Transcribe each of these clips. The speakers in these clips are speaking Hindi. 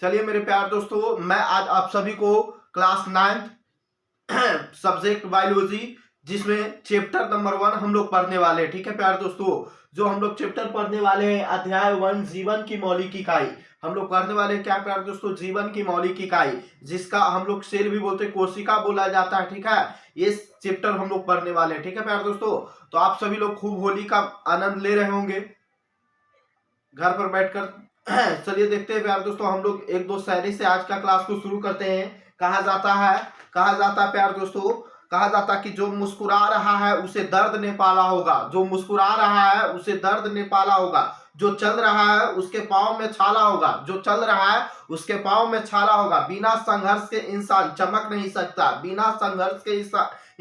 चलिए मेरे प्यार दोस्तों, मैं आज आप सभी को क्लास 9th सब्जेक्ट बायोलॉजी जिसमें चैप्टर नंबर 1 हम लोग पढ़ने वाले हैं। ठीक है प्यार दोस्तों, जो हम लोग चैप्टर पढ़ने वाले हैं अध्याय 1 जीवन की मौलिक इकाई हम लोग पढ़ने वाले हैं। क्या प्यार दोस्तों? जीवन की मौलिक इकाई, जिसका हम लोग सेल भी बोलते हैं, कोशिका बोला जाता है। ठीक है, ये चैप्टर हम लोग पढ़ने वाले हैं। ठीक है प्यार दोस्तों, तो आप सभी लोग खूब होली का आनंद ले रहे होंगे घर पर बैठकर। चलिए देखते हैं प्यार दोस्तों, हम लोग एक दो शायरी से आज का क्लास को शुरू करते हैं। कहा जाता है प्यार दोस्तों, कहा जाता कि जो मुस्कुरा रहा है उसे दर्द ने पाला होगा, जो मुस्कुरा रहा है उसे दर्द ने पाला होगा, जो चल रहा है उसके पाँव में छाला होगा, जो चल रहा है उसके पाँव में छाला होगा। बिना संघर्ष के इंसान चमक नहीं सकता, बिना संघर्ष के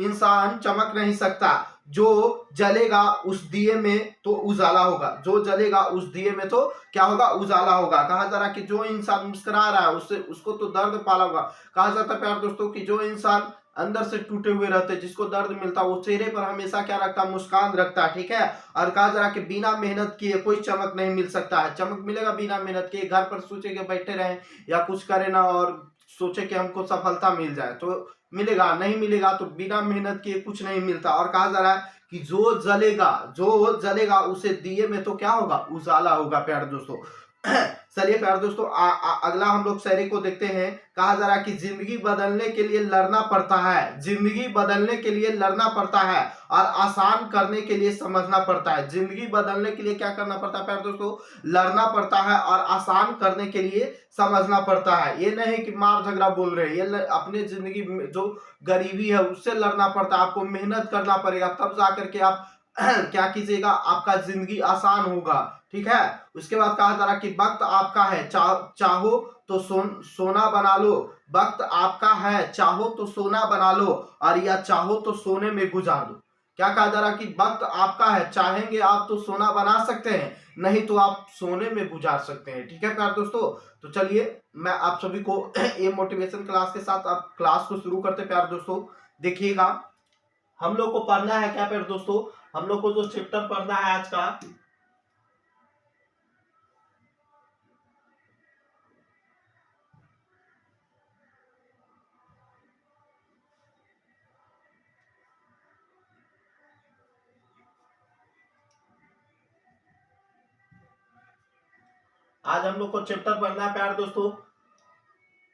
इंसान चमक नहीं सकता। जो जलेगा उस दिए में तो उजाला होगा, जो जलेगा उस दिए में तो क्या होगा? उजाला होगा। कहा जा रहा कि जो इंसान मुस्कुरा रहा है उससे उसको तो दर्द पाला होगा। कहा जाता है प्यार दोस्तों कि जो इंसान अंदर से टूटे हुए रहते, जिसको दर्द मिलता, वो चेहरे पर हमेशा क्या रखता? मुस्कान रखता। ठीक है, और कहा जा रहा कि बिना मेहनत किए कोई चमक नहीं मिल सकता है। चमक मिलेगा बिना मेहनत किए। घर पर सोचे के बैठे रहे या कुछ करे ना और सोचे कि हमको सफलता मिल जाए तो मिलेगा, नहीं मिलेगा तो बिना मेहनत किए कुछ नहीं मिलता। और कहा जा रहा है कि जो जलेगा उसे दिए में तो क्या होगा? उजाला होगा प्यार दोस्तों। चलिए प्यार दोस्तों, अगला हम लोग शायरी को देखते हैं। कहा जा रहा है कि जिंदगी बदलने के लिए लड़ना पड़ता है, जिंदगी बदलने के लिए लड़ना पड़ता है और आसान करने के लिए समझना पड़ता है। जिंदगी बदलने के लिए क्या करना पड़ता है प्यार दोस्तों? लड़ना पड़ता है और आसान करने के लिए समझना पड़ता है। ये नहीं कि मार झगड़ा बोल रहे हैं, ये अपने जिंदगी में जो गरीबी है उससे लड़ना पड़ता है। आपको मेहनत करना पड़ेगा, तब जाकर के आप क्या कीजिएगा, आपका जिंदगी आसान होगा। ठीक है, उसके बाद कहा जा रहा कि वक्त आपका है, चाहो तो सोना बना लो। वक्त आपका है, चाहो तो सोना बना लो और या चाहो तो सोने में गुजार दो। क्या कहा जा रहा कि वक्त आपका है, चाहेंगे आप तो सोना बना सकते हैं, नहीं तो आप सोने में गुजार सकते हैं। ठीक है प्यार दोस्तों, तो चलिए मैं आप सभी को ये मोटिवेशन क्लास के साथ आप क्लास को शुरू करते प्यार दोस्तों। देखिएगा, हम लोग को पढ़ना है क्या प्यार दोस्तों? हम लोग को जो चैप्टर पढ़ना है आज का, आज हम लोग को चैप्टर पढ़ना है प्यार दोस्तों,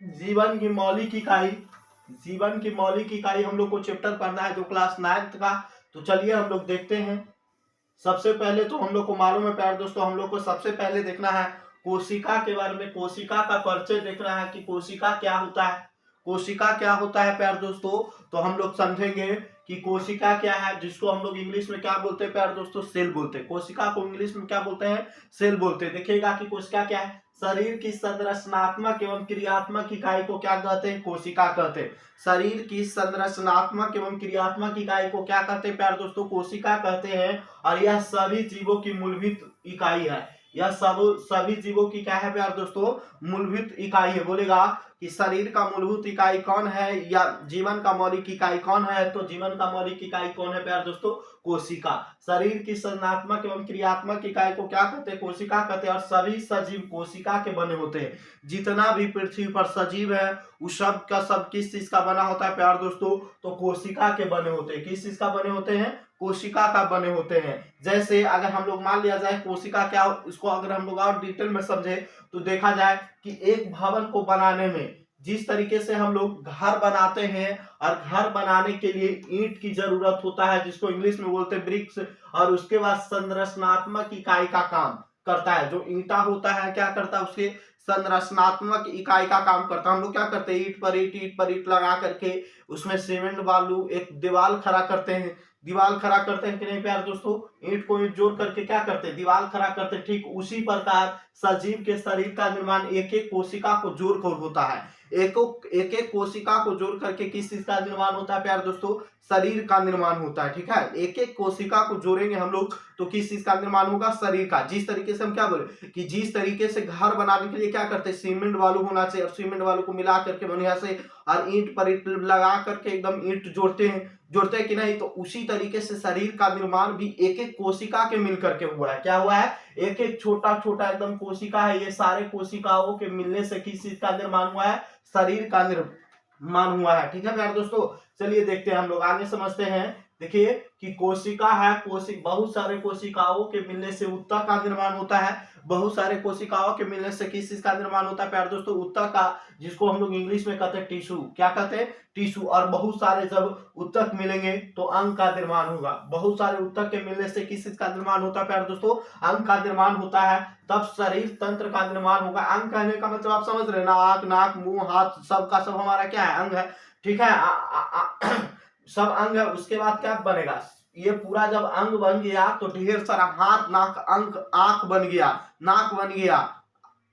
जीवन की मौलिक इकाई। जीवन की मौलिक इकाई हम लोग को चैप्टर पढ़ना है जो क्लास 9th का। तो चलिए हम लोग देखते हैं। सबसे पहले तो हम लोग को मालूम है प्यार दोस्तों, हम लोग को सबसे पहले देखना है कोशिका के बारे में। कोशिका का परिचय देखना है कि कोशिका क्या होता है। कोशिका क्या होता है प्यार दोस्तों, तो हम लोग समझेंगे कि कोशिका क्या है, जिसको हम लोग इंग्लिश में क्या बोलते हैं प्यार दोस्तों? सेल बोलते हैं। कोशिका को इंग्लिश में क्या बोलते हैं? सेल बोलते हैं। देखिएगा कि कोशिका क्या है। शरीर की संरचनात्मक एवं क्रियात्मक इकाई को क्या कहते हैं? कोशिका कहते हैं। शरीर की संरचनात्मक एवं क्रियात्मक इकाई को क्या कहते हैं प्यार दोस्तों? कोशिका कहते हैं। और यह सभी जीवों की मूलभूत इकाई है। यह सभी जीवों की क्या है प्यार दोस्तों? मूलभूत इकाई है। बोलेगा कि शरीर का मूलभूत इकाई कौन है या जीवन का मौलिक इकाई कौन है, तो जीवन का मौलिक इकाई कौन है प्यार दोस्तों? कोशिका। शरीर की संरचनात्मक एवं क्रियात्मक इकाई को क्या कहते हैं? कोशिका कहते हैं। और सभी सजीव कोशिका के बने होते हैं। जितना भी पृथ्वी पर सजीव है उस सब का सब किस चीज का बना होता है प्यार दोस्तों? तो कोशिका के बने होते हैं। किस चीज का बने होते हैं? कोशिका का बने होते हैं। जैसे अगर हम लोग मान लिया जाए कोशिका क्या, इसको अगर हम लोग और डिटेल में समझे तो देखा जाए कि एक भवन को बनाने में जिस तरीके से हम लोग घर बनाते हैं, और घर बनाने के लिए ईंट की जरूरत होता है जिसको इंग्लिश में बोलते हैं ब्रिक्स, और उसके बाद संरचनात्मक इकाई का काम करता है। जो ईंटा होता है क्या करता है? उसके संरचनात्मक इकाई का काम करता है। हम लोग क्या करते हैं? ईंट पर ईंट लगा करके उसमें सीमेंट बालू एक दीवार खड़ा करते हैं। दीवार खड़ा करते हैं कि नहीं प्यार दोस्तों? ईंट को ईंट जोड़ करके क्या करते हैं? दीवार खड़ा करते हैं। ठीक उसी प्रकार सजीव के शरीर का निर्माण एक एक कोशिका को जोड़कर होता है। एक एक कोशिका को जोड़ करके किस चीज का निर्माण होता है प्यारे दोस्तों, शरीर का निर्माण होता है। ठीक है, एक एक कोशिका को जोड़ेंगे हम लोग तो किस चीज का निर्माण होगा, शरीर का। जिस तरीके से हम क्या बोले कि जिस तरीके से घर बनाने के लिए क्या करते हैं, सीमेंट बालू होना चाहिए, और सीमेंट बालू को मिला करके बढ़िया से और ईंट पर ईंट लगा करके एकदम ईंट जोड़ते हैं कि नहीं, तो उसी तरीके से शरीर का निर्माण भी एक एक कोशिका के मिलकर के हुआ है। क्या हुआ है, एक एक छोटा छोटा एकदम कोशिका है, ये सारे कोशिकाओं के मिलने से किस चीज का निर्माण हुआ है, शरीर का निर्माण हुआ है। ठीक है प्यारे दोस्तों, चलिए देखते हैं हम लोग आगे समझते हैं। देखिए कि कोशिका है, बहुत सारे कोशिकाओं के मिलने से ऊतक का निर्माण होता है। बहुत सारे कोशिकाओं के मिलने से किस चीज का निर्माण होता है प्यारे दोस्तों, ऊतक का, जिसको हम लोग इंग्लिश में कहते हैं टिश्यू। क्या कहते हैं, टिश्यू। और बहुत सारे जब ऊतक मिलेंगे तो अंग का निर्माण होगा। बहुत सारे ऊतक के मिलने से किस चीज का निर्माण होता है प्यारे दोस्तों, अंग का निर्माण होता है। तब शरीर तंत्र का निर्माण होगा। अंग कहने का मतलब आप समझ रहे हैं ना, आंख, नाक, मुंह, हाथ, सब का सब हमारा क्या है, अंग है। ठीक है, सब अंग है। उसके बाद क्या बनेगा, ये पूरा जब अंग बन गया तो ढेर सारा हाथ, नाक, अंग, आंख बन गया, नाक बन गया,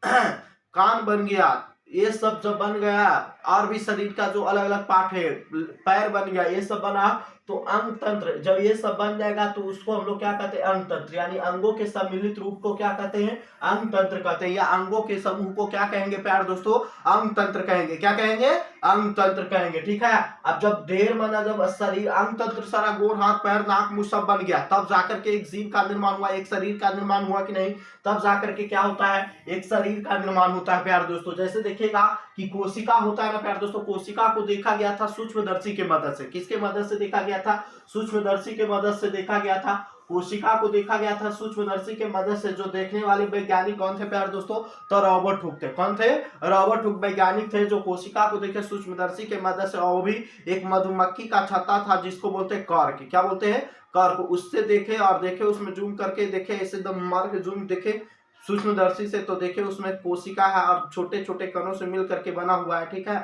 कान बन गया, ये सब जब बन गया, और भी शरीर का जो अलग अलग पार्ट है, पैर बन गया, ये सब बना तो अंग तंत्र। जब ये सब बन जाएगा तो उसको हम लोग क्या कहते हैं, अंग तंत्र। यानी अंगों के सम्मिलित रूप को क्या कहते हैं, अंग तंत्र कहते हैं, या अंगों के समूह को क्या कहेंगे प्यारे दोस्तों, अंग तंत्र कहेंगे। क्या कहेंगे, अंग तंत्र कहेंगे। ठीक है, अब जब ढेर बना, जब शरीर, अंग तंत्र सारा, गोड़, हाथ, पैर, नाक, मुंह सब बन गया, तब जाकर के एक जीव का निर्माण हुआ, एक शरीर का निर्माण हुआ कि नहीं, तब जाकर के क्या होता है, एक शरीर का निर्माण होता है प्यारे दोस्तों। जैसे देखिएगा कि कोशिका होता है ना प्यारे दोस्तों, कोशिका को देखा गया था सूक्ष्मदर्शी के मदद से। किसके मदद से देखा गया था, सूक्ष्मदर्शी के मदद से देखा गया था। कोशिका को देखा गया था सूक्ष्मदर्शी के मदद से। जो देखने वाले वैज्ञानिक कौन थे प्यारे दोस्तों, तो रॉबर्ट हुक थे। कौन थे, रॉबर्ट हुक वैज्ञानिक थे जो कोशिका को देखे सूक्ष्मदर्शी के मदद से। और वो भी एक मधुमक्खी का छत्ता था जिसको बोलते हैं कर्क। क्या बोलते हैं, कर्क। उससे देखे और देखे, उसमें जूम करके देखे, ऐसे एकदम मार के जूम देखे सूक्ष्मदर्शी से, तो देखे उसमें कोशिका है और छोटे छोटे कणों से मिल करके बना हुआ है। ठीक है,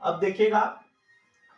अब देखिएगा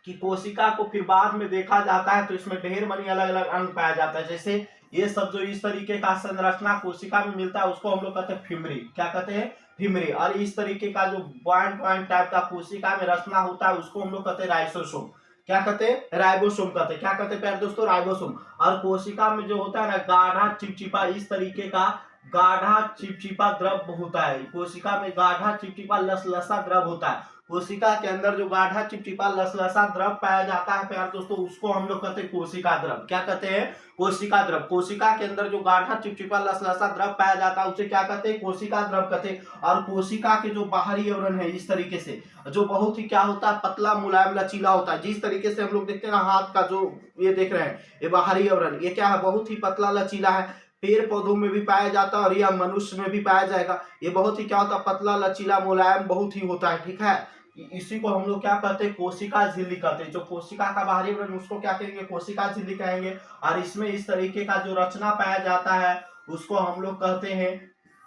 कि कोशिका को फिर बाद में देखा जाता है तो इसमें ढेर मनी अलग अलग अंग पाया जाता है। जैसे ये सब जो इस तरीके का संरचना कोशिका में मिलता है उसको हम लोग कहते हैं फिमरी। क्या कहते हैं, फिमरी। और इस तरीके का जो पॉइंट टाइप का कोशिका में रचना होता है उसको हम लोग कहते हैं राइबोसोम। क्या कहते हैं, राइबोसोम कहते हैं। क्या कहते हैं प्यारे दोस्तों, राइबोसोम। और कोशिका में जो होता है ना, गाढ़ा चिपचिपा, इस तरीके का गाढ़ा चिपचिपा द्रव होता है। कोशिका में गाढ़ा चिपचिपा लसलसा द्रव होता है। कोशिका के अंदर जो गाढ़ा चिपचिपा लसलसा द्रव पाया जाता है प्यारे दोस्तों, उसको हम लोग कहते हैं कोशिका द्रव। क्या कहते हैं, कोशिका द्रव। कोशिका के अंदर जो गाढ़ा चिपचिपा लसलसा द्रव पाया जाता है उसे क्या कहते हैं, कोशिका द्रव कहते हैं। और कोशिका के जो बाहरी आवरण है इस तरीके से, जो बहुत ही क्या होता है, पतला मुलायम लचीला होता है। जिस तरीके से हम लोग देखते हैं ना, हाथ का जो ये देख रहे हैं, ये बाहरी आवरण, ये क्या है, बहुत ही पतला लचीला है। पेड़ पौधों में भी पाया जाता है और यह मनुष्य में भी पाया जाएगा। ये बहुत ही क्या होता है, पतला लचीला मुलायम बहुत ही होता है। ठीक है, इसी को हम लोग क्या कहते हैं, कोशिका झिल्ली कहते हैं। जो कोशिका का बाहरी आवरण उसको क्या कहेंगे, कोशिका झिल्ली कहेंगे। और इसमें इस तरीके का जो रचना पाया जाता है उसको हम लोग कहते हैं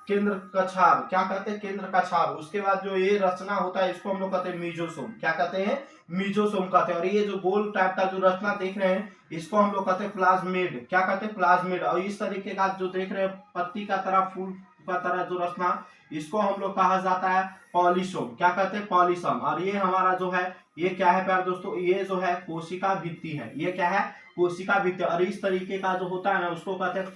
केंद्र कछाव। क्या कहते हैं, केंद्र कछाव। उसके बाद जो ये रचना होता है इसको हम लोग कहते हैं मीजोसोम। क्या कहते हैं, मीजोसोम कहते हैं। और ये जो गोल टाइप का जो रचना देख रहे हैं इसको हम लोग कहते हैं प्लाज्मिड। क्या कहते हैं, प्लाज्मिड। और इस तरीके का जो देख रहे हैं पत्ती का तरह, फूल का तरह जो रचना, इसको हम लोग कहा जाता है पॉलीसोम। क्या कहते हैं, पॉलीसोम। और ये हमारा जो है ये क्या है प्यारे दोस्तों, ये जो है कोशिका भित्ति है। ये क्या है, कोशिका भित्ति। और इस तरीके का जो होता है ना उसको कहते हैं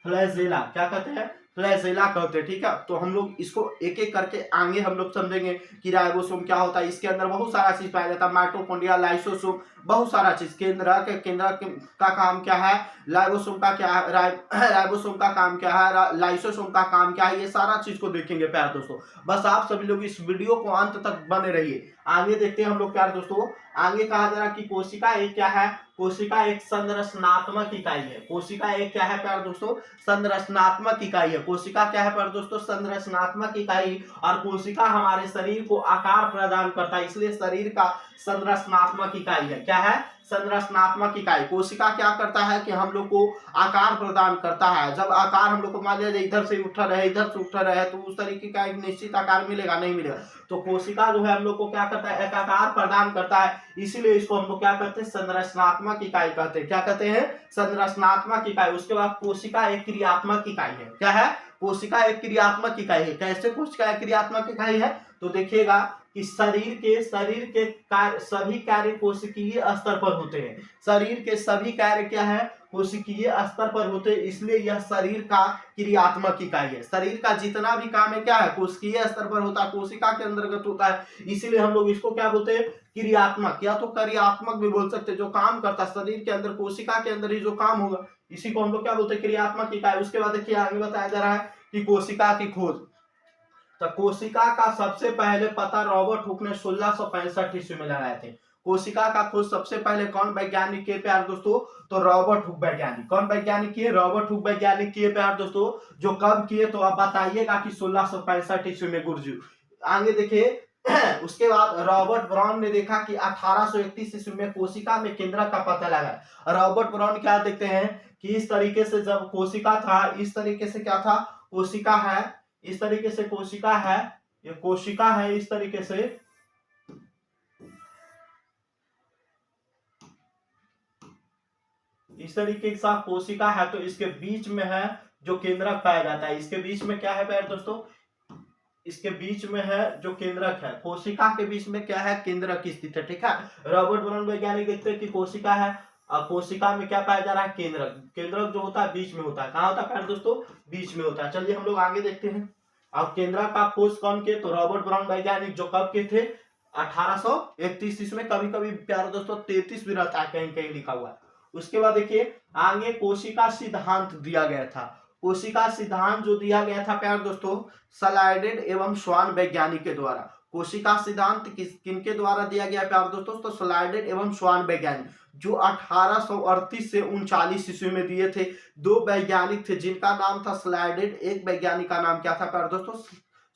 फ्लैजेला। क्या कहते हैं, फ्लैजेला कहते हैं। ठीक है, तो हम लोग इसको एक एक करके आगे हम लोग समझेंगे कि राइबोसोम क्या होता है। इसके अंदर बहुत सारा चीज पाया जाता है, माइटोकॉन्ड्रिया, लाइसोसोम, बहुत सारा चीज। केंद्र का काम क्या है, लाइबोसोम का क्या है, राइबोसोम का काम क्या है, लाइसोसोम का काम क्या है, ये सारा चीज को देखेंगे प्यारे दोस्तों। बस आप सभी लोग इस वीडियो को अंत तक बने रहिए। आगे देखते हैं हम लोग प्यारे दोस्तों। आगे कहा जा रहा है कि कोशिका एक क्या है, कोशिका एक संरचनात्मक इकाई है। कोशिका एक क्या है प्यारे दोस्तों, संरचनात्मक इकाई है। कोशिका क्या है प्यारे दोस्तों, संरचनात्मक इकाई। और कोशिका हमारे शरीर को आकार प्रदान करता है, इसलिए शरीर का संरचनात्मक इकाई है। क्या है, संरचनात्मक इकाई। कोशिका क्या करता है कि हम लोग को आकार प्रदान करता है। जब आकार हम लोग को मान लिया इधर से उठा रहे, इधर से उठा रहे, तो उस तरीके का एक निश्चित आकार मिलेगा, नहीं मिलेगा। तो कोशिका जो है हम लोग को क्या करता है, एक आकार प्रदान करता है। इसीलिए इसको हम लोग क्या कहते हैं, संरचनात्मक इकाई कहते हैं। क्या कहते हैं, संरचनात्मक इकाई। उसके बाद कोशिका एक क्रियात्मक इकाई है। क्या है, कोशिका एक क्रियात्मक इकाई है। कैसे कोशिका एक क्रियात्मक इकाई है? तो देखिएगा कि शरीर के कार्य, सभी कार्य कोशिकीय स्तर पर होते हैं। शरीर के सभी कार्य क्या है? कोशिकीय स्तर पर होते हैं, इसलिए यह शरीर का क्रियात्मक इकाई है। शरीर का जितना भी काम है क्या है? कोशिकीय स्तर पर होता है, कोशिका के अंतर्गत होता है, इसीलिए हम लोग इसको क्या बोलते हैं? क्रियात्मक, या तो कार्यात्मक भी बोल सकते हैं। जो काम करता है शरीर के अंदर, कोशिका के अंदर ही जो काम होगा, इसी को हम लोग क्या बोलते हैं? क्रियात्मक इकाई। उसके बाद देखिए आगे बताया जा रहा है कि कोशिका की खोज। तो कोशिका का सबसे पहले पता रॉबर्ट हुक ने 1665 ईस्वी में लगाए थे। कोशिका का खोज सबसे पहले कौन वैज्ञानिक किए प्यार दोस्तों? तो रॉबर्ट हुक वैज्ञानिक। कौन वैज्ञानिक किए? रॉबर्ट हुक वैज्ञानिक किए प्यार दोस्तों। जो कब किए? तो आप बताइएगा कि 1665 ईस्वी में गुरुजी। आगे देखिए उसके बाद रॉबर्ट ब्राउन ने देखा कि 1831 ईस्वी में कोशिका में केंद्रक का पता लगा। रॉबर्ट ब्राउन क्या देखते हैं कि इस तरीके से जब कोशिका था, इस तरीके से क्या था? कोशिका है, इस तरीके से कोशिका है, ये कोशिका है, इस तरीके से कोशिका है, तो इसके बीच में है जो केंद्रक पाया जाता है। इसके बीच में क्या है प्यारे दोस्तों? इसके बीच में है जो केंद्रक है। कोशिका के बीच में क्या है? केंद्रक स्थित है। ठीक है, रॉबर्ट ब्राउन वैज्ञानिक देखते हैं कि कोशिका है और कोशिका में क्या पाया जा रहा है? केंद्रक। केंद्रक जो होता है बीच में होता है। कहां होता है प्यारे दोस्तों? बीच में होता है। चलिए हम लोग आगे देखते हैं। अब केंद्रक का खोज कौन किए? तो रॉबर्ट ब्राउन वैज्ञानिक। जो कब के थे? 1831 ईस्वी में। कभी कभी प्यारे दोस्तों 33 भी रहता है, कहीं कहीं लिखा हुआ है। उसके बाद देखिए आगे कोशिका सिद्धांत दिया गया था। कोशिका सिद्धांत जो दिया गया था प्यारे दोस्तों, स्लाइडेड एवं स्वान वैज्ञानिक के द्वारा। कोशिका सिद्धांत किनके द्वारा दिया गया प्यारे दोस्तों? तो स्लाइडेड एवं स्वान वैज्ञानिक, जो 1838 से 39 ईस्वी में दिए थे। दो वैज्ञानिक थे जिनका नाम था स्लाइडेड। एक वैज्ञानिक का नाम क्या था प्यारे दोस्तों?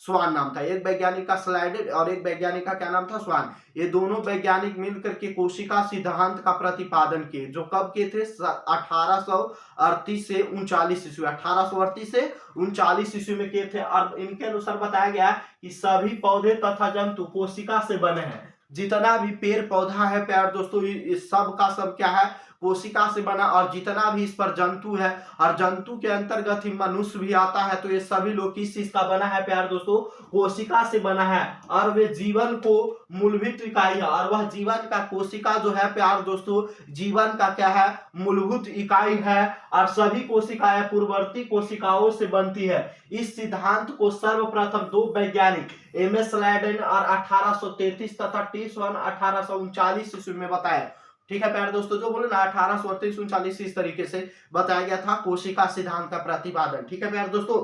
स्वान नाम था। एक वैज्ञानिक का स्लाइडेड और एक वैज्ञानिक का क्या नाम था? स्वान। ये दोनों वैज्ञानिक मिलकर के कोशिका सिद्धांत का प्रतिपादन किए। जो कब किए थे? 1838 से 39 ईस्वी। 1838 से 39 ईस्वी में किए थे। और इनके अनुसार बताया गया कि सभी पौधे तथा जंतु कोशिका से बने हैं। जितना भी पेड़ पौधा है प्यार दोस्तों, इस सब का सब क्या है? कोशिका से बना। और जितना भी इस पर जंतु है, और जंतु के अंतर्गत ही मनुष्य भी आता है, तो ये सभी लोग किस चीज का बना है प्यार दोस्तों? कोशिका से बना है। और वे जीवन को मूलभूत इकाई है। और वह जीवन का कोशिका जो है प्यार दोस्तों, जीवन का क्या है? मूलभूत इकाई है। और सभी कोशिकाएं पूर्ववर्ती कोशिकाओं से बनती है। इस सिद्धांत को सर्वप्रथम दो वैज्ञानिक एमएस स्लाइडेन और 1833 तथा टी1 1839 ईस्वी में बताया। ठीक है प्यारे दोस्तों, जो बोले ना 1838-39 इस तरीके से बताया गया था कोशिका सिद्धांत का प्रतिपादन। ठीक है प्यारे दोस्तों,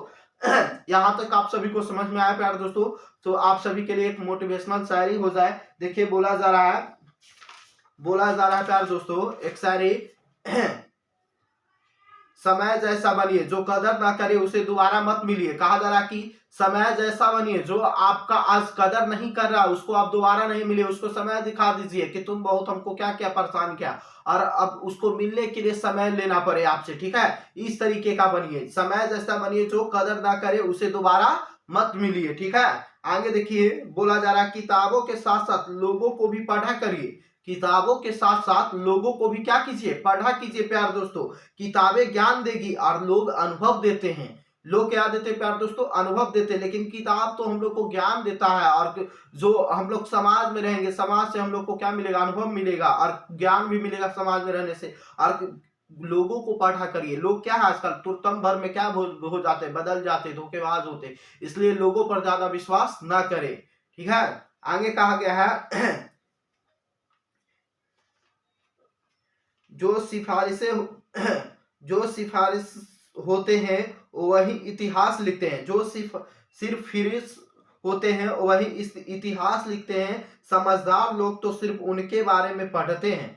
यहां तक आप सभी को समझ में आया प्यारे दोस्तों? तो आप सभी के लिए एक मोटिवेशनल शायरी हो जाए। देखिए बोला जा रहा है प्यारे दोस्तों एक शायरी। समय जैसा बनिए जो कदर ना करे उसे दोबारा मत मिलिए। कहा जा रहा कि समय जैसा बनिए, जो आपका आज कदर नहीं कर रहा उसको आप दोबारा नहीं मिले, उसको समय दिखा दीजिए कि तुम बहुत हमको क्या क्या परेशान किया, और अब उसको मिलने के लिए समय लेना पड़े आपसे। ठीक है, इस तरीके का बनिए। समय जैसा बनिए जो कदर ना करे उसे दोबारा मत मिलिए। ठीक है, आगे देखिए बोला जा रहा है किताबों के साथ साथ लोगों को भी पढ़ा करिए। किताबों के साथ साथ लोगों को भी क्या कीजिए? पढ़ा कीजिए प्यार दोस्तों। किताबें ज्ञान देगी और लोग अनुभव देते हैं। लोग क्या देते हैं प्यार दोस्तों? अनुभव देते हैं। लेकिन किताब तो हम लोग को ज्ञान देता है, और जो हम लोग समाज में रहेंगे, समाज से हम लोग को क्या मिलेगा? अनुभव मिलेगा और ज्ञान भी मिलेगा समाज में रहने से। और लोगों को पढ़ा करिए। लोग क्या है आजकल तुरतम भर में क्या हो जाते हैं? बदल जाते, धोखेबाज होते। इसलिए लोगों पर ज्यादा विश्वास ना करें। ठीक है, आगे कहा गया है जो सिफारिश होते हैं वही इतिहास लिखते हैं। जो सिर्फ फिरिश होते हैं वही इतिहास लिखते हैं। समझदार लोग तो सिर्फ उनके बारे में पढ़ते हैं।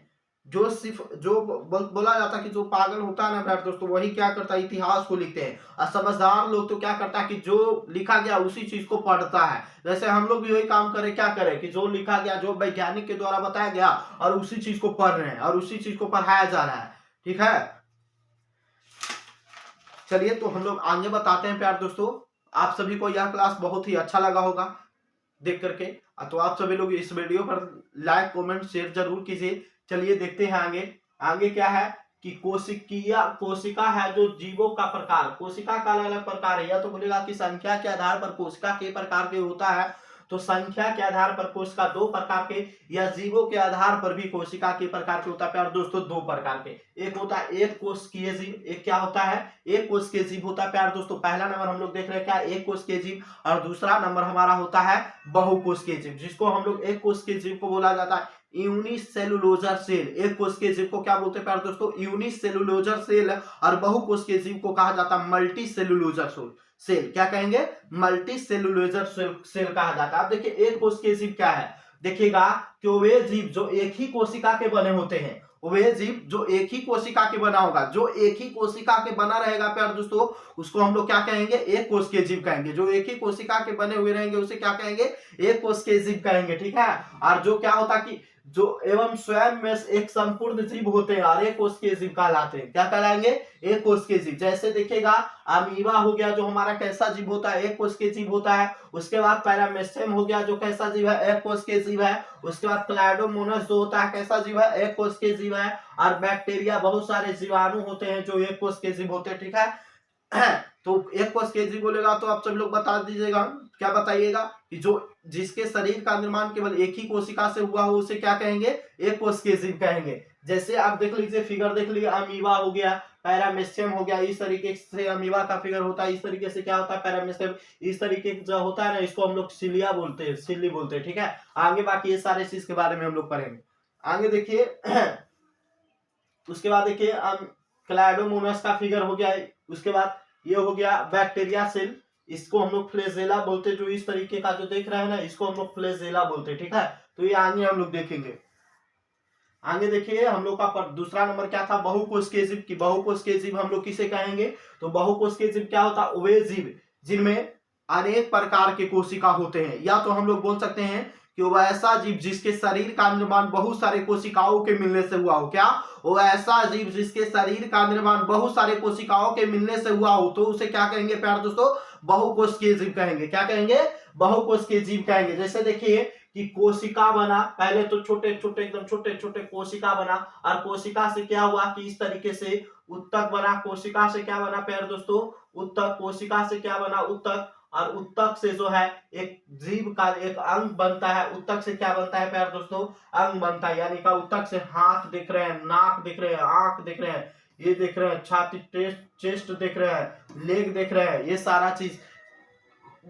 जो बोला जाता है कि जो पागल होता है ना प्यारे दोस्तों, वही क्या करता है? इतिहास को लिखते हैं। और समझदार लोग तो क्या करता है कि जो लिखा गया उसी चीज को पढ़ता है। जैसे हम लोग भी वही काम करें, क्या करें कि जो लिखा गया, जो वैज्ञानिक के द्वारा बताया गया, और उसी चीज को पढ़ रहे हैं और उसी चीज को पढ़ाया जा रहा है। ठीक है, चलिए तो हम लोग आगे बताते हैं प्यारे दोस्तों। आप सभी को यह क्लास बहुत ही अच्छा लगा होगा देख करके, तो आप सभी लोग इस वीडियो पर लाइक कमेंट शेयर जरूर कीजिए। चलिए देखते हैं आगे क्या है कि कोशिकीय कोशिका है जो जीवों का प्रकार, कोशिका का अलग अलग प्रकार है। या तो बोलेगा कि संख्या के आधार पर कोशिका के प्रकार के होता है, तो संख्या के आधार पर कोशिका दो प्रकार के, या जीवों के आधार पर भी कोशिका के प्रकार के होता है प्यार दोस्तों दो प्रकार के। एक होता है एक कोशिकीय जीव, एक क्या होता है एक कोशिकीय जीव होता है प्यार दोस्तों। पहला नंबर हम लोग देख रहे हैं क्या एक कोशिकीय जीव, और दूसरा नंबर हमारा होता है बहुकोशिकीय जीव, जिसको हम लोग एक कोशिकीय जीव को बोला जाता है यूनिसेलुलोजर सेल। एक कोशिकीय जीव को क्या बोलते हैं प्यार दोस्तों यूनिसेलुलोजर सेल, और बहुकोशिकीय जीव को कहा जाता है मल्टी सेलुलोजर सेल। क्या कहेंगे मल्टी सेलुलोजर सेल कहा जाता है। अब देखिए एक कोशिकीय जीव क्या है, देखिएगा कि वे जीव जो एक ही कोशिका के बने होते हैं, वे जीव जो एक ही कोशिका के बना होगा, जो एक ही कोशिका के बना रहेगा प्यार दोस्तों, उसको हम लोग क्या कहेंगे एक कोशिकीय जीव कहेंगे। जो एक ही कोशिका के बने हुए रहेंगे उसे क्या कहेंगे एक कोशिकीय जीव कहेंगे, ठीक है। और जो क्या होता कि जो एवं स्वयं में एक संपूर्ण जीव होते हैं और एक कोशिकीय जीव कहलाते हैं, क्या कहलाएंगे एक कोशिकीय जीव। जैसे देखिएगा अमीबा हो गया जो हमारा कैसा जीव होता है एक कोशिकीय जीव होता है। उसके बाद पैरामेसियम हो गया जो कैसा जीव है एक कोशिकीय जीव है। उसके बाद क्लाइडोमोनास जो होता है कैसा जीव है एक कोशिकीय जीव है। और बैक्टीरिया बहुत सारे जीवाणु होते हैं जो एक कोशिकीय जीव होते हैं, ठीक है। तो एक कोशिकीय जीव बोलेगा तो आप सब लोग बता दीजिएगा, क्या बताइएगा कि जो जिसके शरीर का निर्माण केवल एक ही कोशिका से हुआ हो उसे क्या कहेंगे एक कोशिकीय जीव कहेंगे। जैसे आप देख लीजिए फिगर देख लीजिए अमीबा हो गया, पैरामेसियम हो गया, इस तरीके से अमीबा का फिगर होता है। इस तरीके से क्या होता है पैरामेसियम, इस तरीके जो होता है ना इसको हम लोग सिलिया बोलते हैं, सिल्ली बोलते हैं, ठीक है। आगे बाकी ये सारे चीज के बारे में हम लोग पढ़ेंगे आगे। देखिए उसके बाद देखिए क्लाइडोमोनास का फिगर हो गया। उसके बाद ये हो गया बैक्टीरिया सेल, इसको हम लोग फ्लैजेला बोलते हैं। जो इस तरीके का जो देख रहे हैं ना इसको हम लोग फ्लैजेला बोलते हैं, ठीक है। तो ये आगे हम लोग देखेंगे। आगे देखिए हम लोग का दूसरा नंबर क्या था बहुकोशिकीय जीव की। बहुकोशिकीय जीव हम लोग किसे कहेंगे तो बहुकोशिकीय जीव क्या होता है वे जीव जिनमें अनेक प्रकार के कोशिका होते हैं। या तो हम लोग बोल सकते हैं कि वो ऐसा जीव जिसके शरीर का निर्माण बहुत सारे कोशिकाओं के मिलने से हुआ हो। क्या वो ऐसा जीव जिसके शरीर का निर्माण बहुत सारे कोशिकाओं के मिलने से हुआ हो तो उसे क्या कहेंगे प्यार दोस्तों बहुकोशिकीय जीव कहेंगे। क्या कहेंगे बहुकोशिकीय जीव कहेंगे। जैसे देखिए कि कोशिका बना, पहले तो छोटे छोटे एकदम छोटे छोटे कोशिका बना, और कोशिका से क्या हुआ कि इस तरीके से उत्तक बना। कोशिका से क्या बना प्यार दोस्तों उत्तक, कोशिका से क्या बना उत्तक, और उत्तक से जो है एक जीव का एक अंग बनता है। उत्तक से क्या बनता है प्यार दोस्तों अंग बनता है। यानी का उत्तक से हाथ दिख रहे हैं, नाक दिख रहे हैं, आंख दिख रहे हैं, ये दिख रहे हैं, छाती चेस्ट दिख रहे हैं, लेग दिख रहे हैं, ये सारा चीज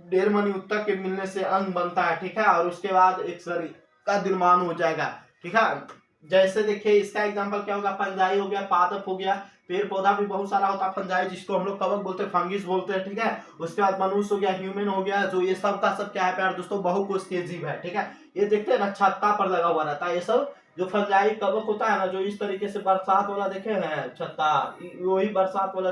डेढ़ मनी उत्तक के मिलने से अंग बनता है, ठीक है। और उसके बाद एक शरीर का निर्माण हो जाएगा, ठीक है। जैसे देखिए इसका एग्जांपल क्या होगा फंजाई हो गया, पादप हो गया, पेड़ पौधा भी बहुत सारा होता है फंजाई जिसको हम लोग कवक बोलते हैं, फंगिस बोलते हैं, ठीक है। उसके बाद मनुष्य हो गया, ह्यूमन हो गया, जो ये सब का सब क्या है प्यार दोस्तों बहुकोशिकीय जीव है, ठीक है। ये देखते हैं ना छत्ता पर लगा हुआ रहता है ये सब जो फंजाई कवक होता है ना, जो इस तरीके से बरसात वाला देखे हैं छत्ता, वही बरसात वाला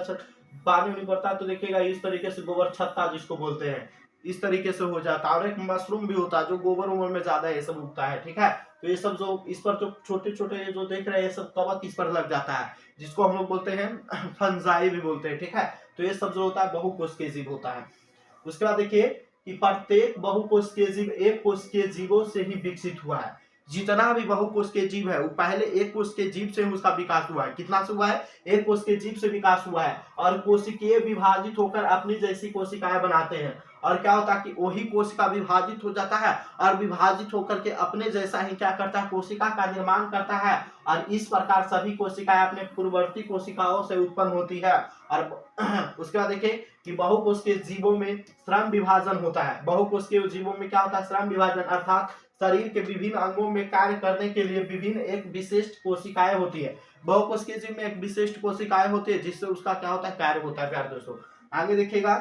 पानी नहीं पड़ता तो देखिएगा इस तरीके से गोबर छत्ता जिसको बोलते हैं इस तरीके से हो जाता है। और एक मशरूम भी होता है जो गोबर उबर में ज्यादा ये सब उगता है, ठीक है। तो ये सब जो इस पर जो छोटे छोटे जो देख रहे हैं ये सब कवक इस पर लग जाता है जिसको हम लोग बोलते हैं फंजाई भी बोलते हैं, ठीक है। तो ये सब जो होता है बहुकोशिकीय जीव होता है। उसके बाद देखिए कि प्रत्येक बहुकोशिकीय जीव एक कोशिकीय जीवों से ही विकसित हुआ है। जितना भी बहुकोशिकीय जीव है वो पहले एक कोशिकीय जीव से उसका विकास हुआ है। कितना से हुआ है एक कोशिकीय जीव से विकास हुआ है। और कोशिकीय विभाजित होकर अपनी जैसी कोशिकाएं बनाते हैं। और क्या होता है कि वही कोशिका विभाजित हो जाता है और विभाजित होकर के अपने जैसा ही क्या करता है कोशिका का निर्माण करता है। और इस प्रकार सभी कोशिकाएं अपने पूर्ववर्ती कोशिकाओं से उत्पन्न होती है। और उसके बाद देखिए कि बहुकोशिकीय जीवों में श्रम विभाजन होता है। बहुकोशिकीय जीवों में क्या होता है श्रम विभाजन, अर्थात शरीर के विभिन्न अंगों में कार्य करने के लिए विभिन्न एक विशिष्ट कोशिकाएं होती है। बहुकोशिकीय जीव में एक विशिष्ट कोशिकाएं होती है जिससे उसका क्या होता है कार्य होता है प्यार दोस्तों। आगे देखिएगा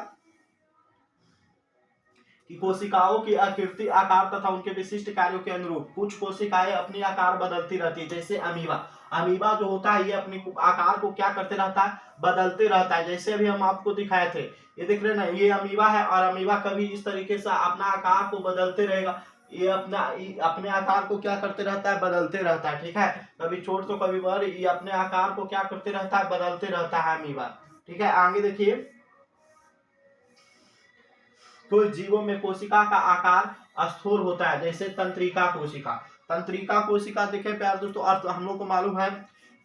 कि कोशिकाओं की आकृति आकार तथा उनके विशिष्ट कार्यों के अनुरूप कुछ कोशिकाएं अपनी आकार बदलती रहती है। जैसे अमीबा, अमीबा जो होता है ये अपनी आकार को क्या करते रहता है बदलते रहता है। जैसे अभी हम आपको दिखाए थे ये देख रहे हैं ना ये अमीबा है और अमीबा कभी इस तरीके से अपना आकार को बदलते रहेगा। ये अपने आकार को क्या करते रहता है बदलते रहता है, ठीक है। कभी छोट तो कभी बड़, ये अपने आकार को क्या करते रहता है बदलते रहता है अमीबा, ठीक है। आगे देखिए तो जीवों में कोशिका का आकार स्थूल होता है। जैसे तंत्रिका कोशिका, तंत्रिका कोशिका देखे प्यार दोस्तों, और हम लोग को मालूम है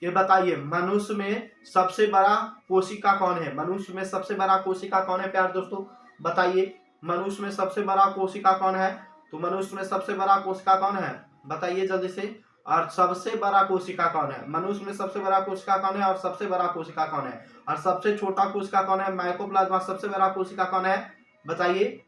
कि बताइए मनुष्य में सबसे बड़ा कोशिका कौन है? मनुष्य में सबसे बड़ा कोशिका कौन है प्यारे दोस्तों? बताइए मनुष्य में सबसे बड़ा कोशिका कौन है? तो मनुष्य में सबसे बड़ा कोशिका कौन है? बताइए जल्दी से। और सबसे बड़ा कोशिका कौन है? मनुष्य में सबसे बड़ा कोशिका कौन है और सबसे बड़ा कोशिका कौन है? और सबसे छोटा कोशिका कौन है? माइकोप्लाज्मा। सबसे बड़ा कोशिका कौन है? बताइए।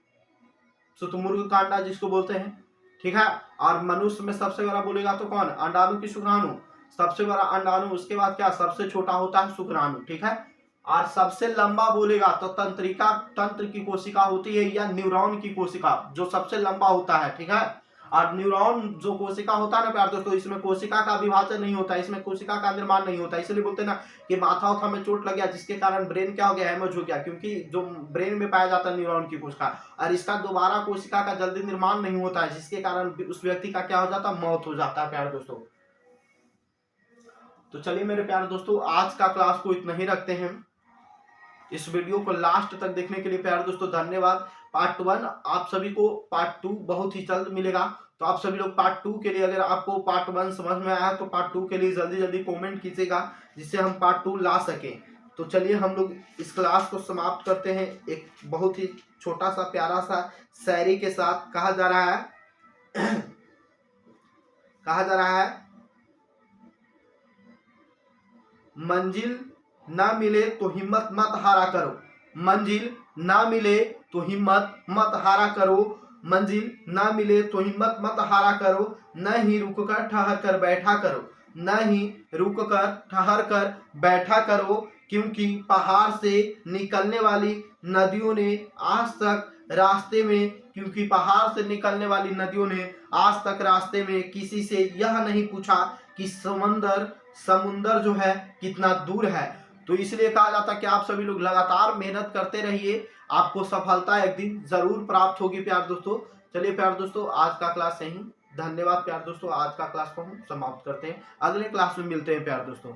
शुतुरमुर्ग कांडा जिसको बोलते हैं, ठीक है। और मनुष्य में सबसे बड़ा बोलेगा तो कौन? अंडाणु की शुक्राणु? सबसे बड़ा अंडाणु, उसके बाद क्या सबसे छोटा होता है? शुक्राणु, ठीक है। और सबसे लंबा बोलेगा तो तंत्रिका, तंत्र की कोशिका होती है या न्यूरॉन की कोशिका जो सबसे लंबा होता है, ठीक है। और न्यूरॉन जो कोशिका होता है ना प्यार दोस्तों, इसमें कोशिका का विभाजन नहीं होता, इसमें कोशिका का निर्माण नहीं होता। इसलिए बोलते हैं ना कि माथा उथा में चोट लग गया जिसके कारण ब्रेन क्या हो गया? हैमरेज हो गया, क्योंकि जो ब्रेन में पाया जाता है न्यूरॉन की कोशिका, और इसका दोबारा कोशिका का जल्दी निर्माण नहीं होता है, जिसके कारण उस व्यक्ति का क्या हो जाता है? मौत हो जाता है प्यारे दोस्तों। तो चलिए मेरे प्यारे दोस्तों, आज का क्लास को इतना ही रखते हैं। इस वीडियो को लास्ट तक देखने के लिए प्यारे दोस्तों धन्यवाद। पार्ट 1 आप सभी को, पार्ट 2 बहुत ही जल्द मिलेगा। तो आप सभी लोग पार्ट 2 के लिए, अगर आपको पार्ट 1 समझ में आया तो पार्ट 2 के लिए जल्दी जल्दी कमेंट कीजिएगा जिससे हम पार्ट 2 ला सकें। तो चलिए हम लोग इस क्लास को समाप्त करते हैं एक बहुत ही छोटा सा प्यारा सा शायरी के साथ। कहा जा रहा है कहा जा रहा है, मंजिल ना मिले तो हिम्मत मत हारा करो, मंजिल ना मिले तो हिम्मत मत हारा करो, मंजिल ना मिले तो हिम्मत मत हारा करो, न ही रुक कर ठहर कर बैठा करो, न ही रुक कर ठहर कर बैठा करो, क्योंकि पहाड़ से निकलने वाली नदियों ने आज तक रास्ते में, क्योंकि पहाड़ से निकलने वाली नदियों ने आज तक रास्ते में किसी से यह नहीं पूछा कि समुंदर जो है कितना दूर है। तो इसलिए कहा जाता है कि आप सभी लोग लगातार मेहनत करते रहिए, आपको सफलता एक दिन जरूर प्राप्त होगी प्यार दोस्तों। चलिए प्यार दोस्तों, आज का क्लास यहीं। धन्यवाद प्यार दोस्तों, आज का क्लास को हम समाप्त करते हैं, अगले क्लास में मिलते हैं प्यार दोस्तों।